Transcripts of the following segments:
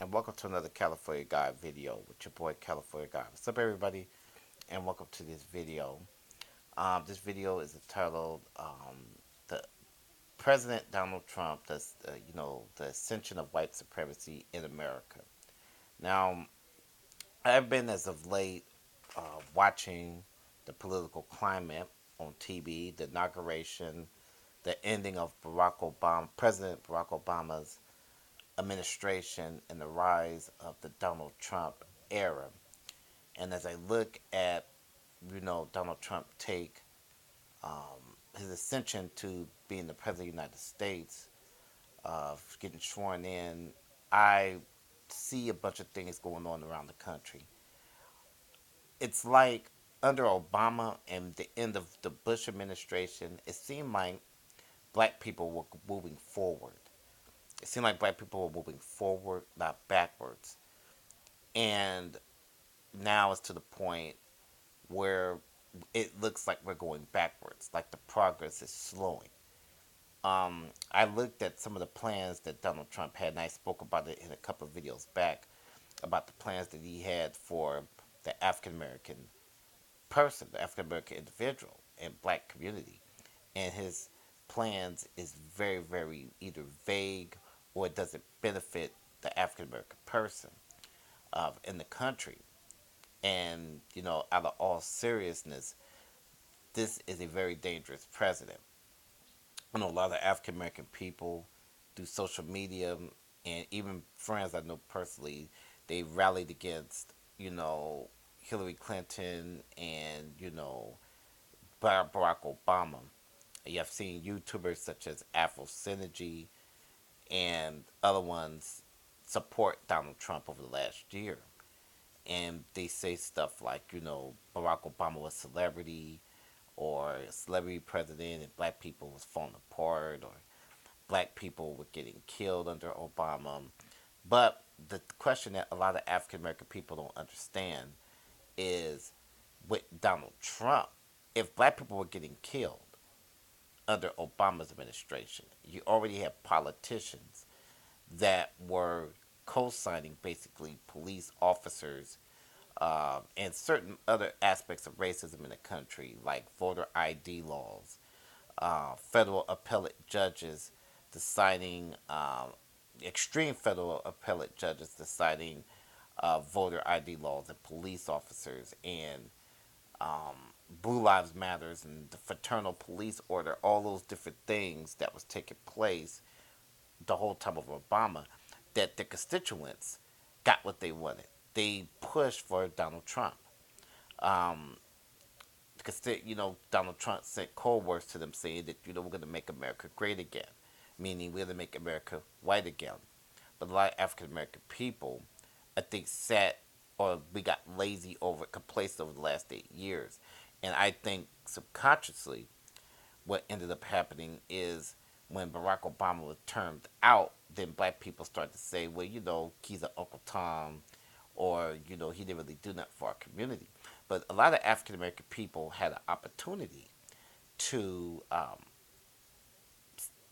and welcome to another California Guy video with your boy California Guy. What's up, everybody, and welcome to this video. This video is entitled "The President Donald Trump, the ascension of white supremacy in America." Now, I've been as of late watching the political climate on TV, the inauguration, the ending of President Barack Obama's administration, and the rise of the Donald Trump era. And as I look at, Donald Trump take his ascension to being the president of the United States, getting sworn in, I see a bunch of things going on around the country. It's like under Obama and the end of the Bush administration, it seemed like black people were moving forward. It seemed like black people were moving forward, not backwards. And now it's to the point where it looks like we're going backwards, like the progress is slowing. I looked at some of the plans that Donald Trump had, and I spoke about it in a couple of videos back about the plans that he had for the African American person, the African American individual and black community. And his plans is very, very either vague or it doesn't benefit the African American person in the country. And, out of all seriousness, this is a very dangerous president. I know a lot of African American people through social media and even friends I know personally, they rallied against, Hillary Clinton and, Barack Obama. You have seen YouTubers such as Afro Synergy and other ones support Donald Trump over the last year. And they say stuff like, Barack Obama was a celebrity or a celebrity president and black people was falling apart or black people were getting killed under Obama. But the question that a lot of African American people don't understand is with Donald Trump, if black people were getting killed under Obama's administration, you already have politicians that were co signing basically police officers and certain other aspects of racism in the country, like voter ID laws, federal appellate judges deciding, extreme federal appellate judges deciding voter ID laws, and police officers, and Blue Lives Matters, and the fraternal police order, all those different things that was taking place the whole time of Obama, that the constituents got what they wanted. They pushed for Donald Trump. Um, because Donald Trump sent cold words to them saying that we're going to make America great again, meaning we're going to make America white again. But a lot of African American people, I think, sat or we got lazy over complacent over the last 8 years, and I think subconsciously what ended up happening is when Barack Obama was termed out, then black people started to say, well, he's an Uncle Tom, or, he didn't really do nothing for our community. But a lot of African American people had an opportunity to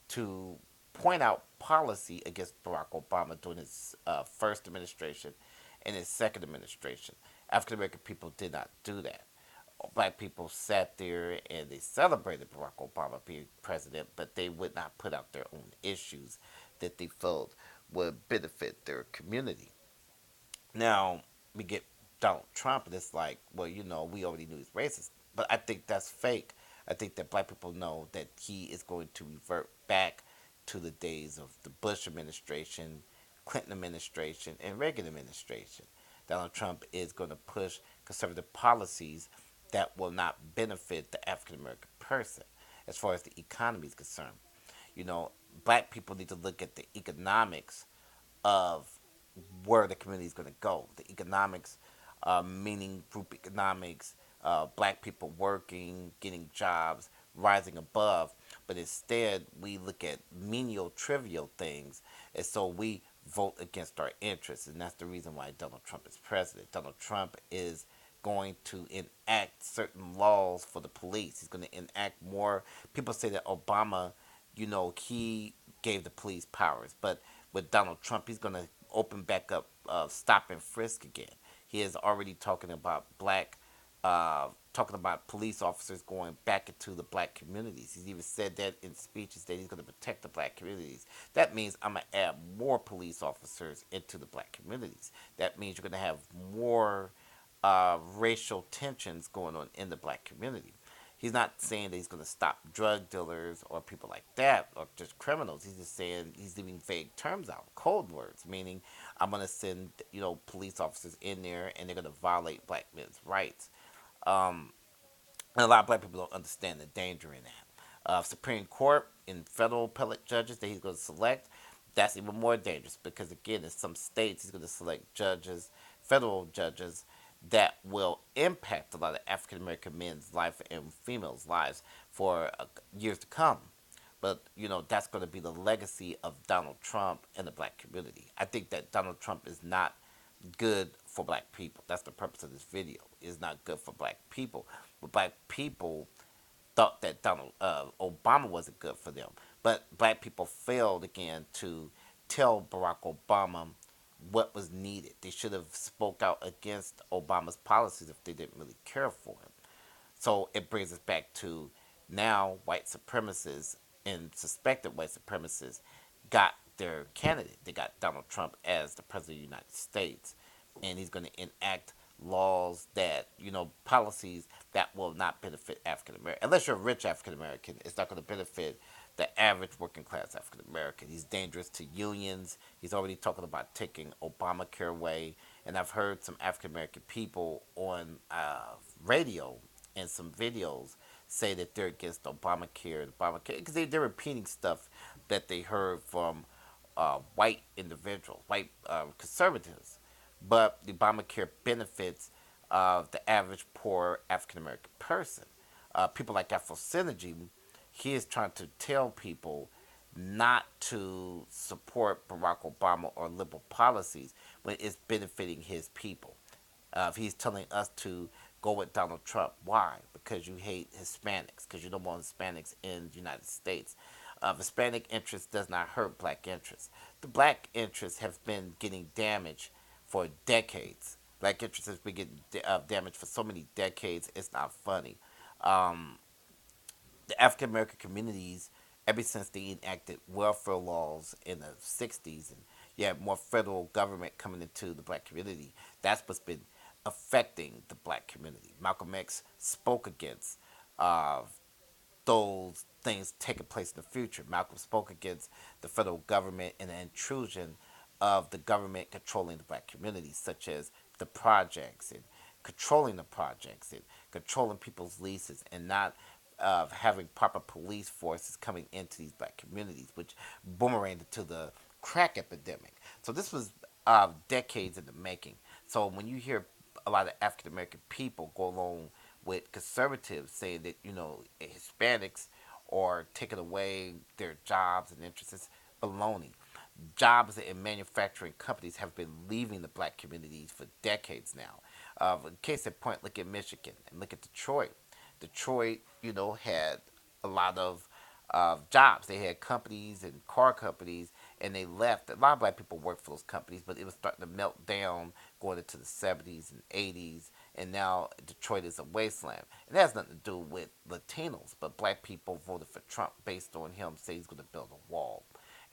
to point out policy against Barack Obama during his first administration and his second administration. African American people did not do that. Black people sat there and they celebrated Barack Obama being president, but they would not put out their own issues that they felt would benefit their community. Now we get Donald Trump, and it's like, well, we already knew he's racist, but I think that's fake. I think that black people know that he is going to revert back to the days of the Bush administration, Clinton administration, and Reagan administration. Donald Trump is going to push conservative policies that will not benefit the African American person as far as the economy is concerned. You know, black people need to look at the economics of where the community is going to go. The economics, meaning group economics, black people working, getting jobs, rising above. But instead, we look at menial, trivial things, and so we vote against our interests. And that's the reason why Donald Trump is president. Donald Trump is going to enact certain laws for the police. He's going to enact more. People say that Obama, he gave the police powers, but with Donald Trump, he's going to open back up stop and frisk again. He is already talking about talking about police officers going back into the black communities. He's even said that in speeches that he's going to protect the black communities. That means I'm going to add more police officers into the black communities. That means you're going to have more racial tensions going on in the black community. He's not saying that he's going to stop drug dealers or people like that or just criminals. He's just saying he's leaving vague terms out, code words, meaning I'm going to send police officers in there and they're going to violate black men's rights. Um, and a lot of black people don't understand the danger in that. Supreme Court and federal appellate judges that he's going to select, that's even more dangerous because, again, in some states, he's going to select judges, federal judges, that will impact a lot of African American men's life and females' lives for years to come. But, that's going to be the legacy of Donald Trump and the black community. I think that Donald Trump is not good for black people. That's the purpose of this video. It's not good for black people. But black people thought that Donald Obama wasn't good for them. But black people failed again to tell Barack Obama what was needed. They should have spoke out against Obama's policies if they didn't really care for him. So it brings us back to now white supremacists and suspected white supremacists got their candidate. They got Donald Trump as the president of the United States. And he's going to enact laws that, policies that will not benefit African American. Unless you're a rich African American, it's not going to benefit the average working class African American. He's dangerous to unions. He's already talking about taking Obamacare away. And I've heard some African American people on radio and some videos say that they're against Obamacare, because they're repeating stuff that they heard from white individuals, white conservatives. But the Obamacare benefits the average poor African American person. People like Afro Synergy, he is trying to tell people not to support Barack Obama or liberal policies when it's benefiting his people. He's telling us to go with Donald Trump. Why? Because you hate Hispanics, because you don't want Hispanics in the United States. Hispanic interest does not hurt black interests. The black interests have been getting damaged for decades. Black interest has been getting damaged for so many decades, it's not funny. Um, the African American communities, ever since they enacted welfare laws in the 60s, and you have more federal government coming into the black community, that's what's been affecting the black community. Malcolm X spoke against uh, those things taking place in the future. Malcolm spoke against the federal government and the intrusion of the government controlling the black community, such as the projects and controlling the projects and controlling people's leases and not having proper police forces coming into these black communities, which boomeranged into the crack epidemic. So this was decades in the making. So when you hear a lot of African American people go along with conservatives saying that Hispanics are taking away their jobs and interests, it's baloney. Jobs in manufacturing companies have been leaving the black communities for decades now. Case in point, look at Michigan and look at Detroit. Detroit, had a lot of jobs. They had companies and car companies, and they left. A lot of black people worked for those companies, but it was starting to melt down going into the 70s and 80s, and now Detroit is a wasteland. And it has nothing to do with Latinos, but black people voted for Trump based on him saying he's going to build a wall.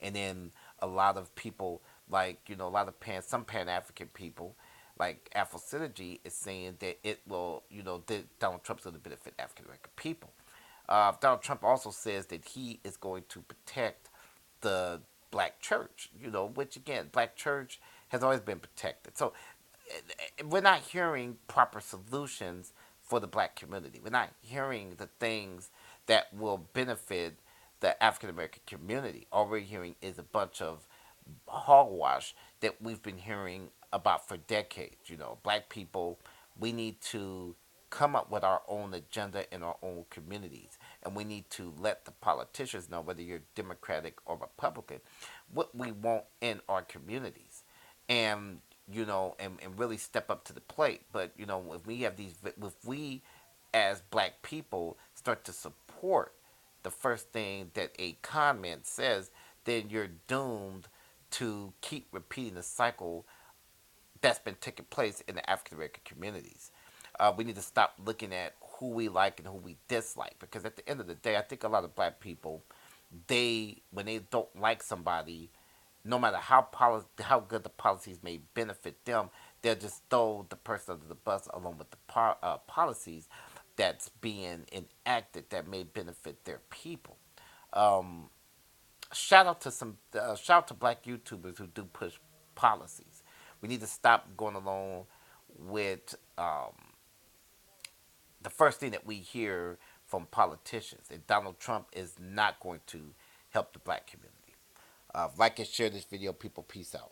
And then a lot of people, like, a lot of some Pan African people, like Afro Synergy, is saying that it will, that Donald Trump's going to benefit African American people. Donald Trump also says that he is going to protect the black church, which again, black church has always been protected. So we're not hearing proper solutions for the black community. We're not hearing the things that will benefit the African American community. All we're hearing is a bunch of hogwash that we've been hearing about for decades. Black people, we need to come up with our own agenda in our own communities. And we need to let the politicians know, whether you're Democratic or Republican, what we want in our communities. And, and really step up to the plate. But, if we as black people start to support the first thing that a comment says, then you're doomed to keep repeating the cycle that's been taking place in the African American communities. We need to stop looking at who we like and who we dislike, because at the end of the day, I think a lot of black people, they when they don't like somebody, no matter how good the policies may benefit them, they'll just throw the person under the bus along with the policies that's being enacted that may benefit their people. Um, shout out to black YouTubers who do push policies. We need to stop going along with the first thing that we hear from politicians. And Donald Trump is not going to help the black community. Like and share this video, people. Peace out.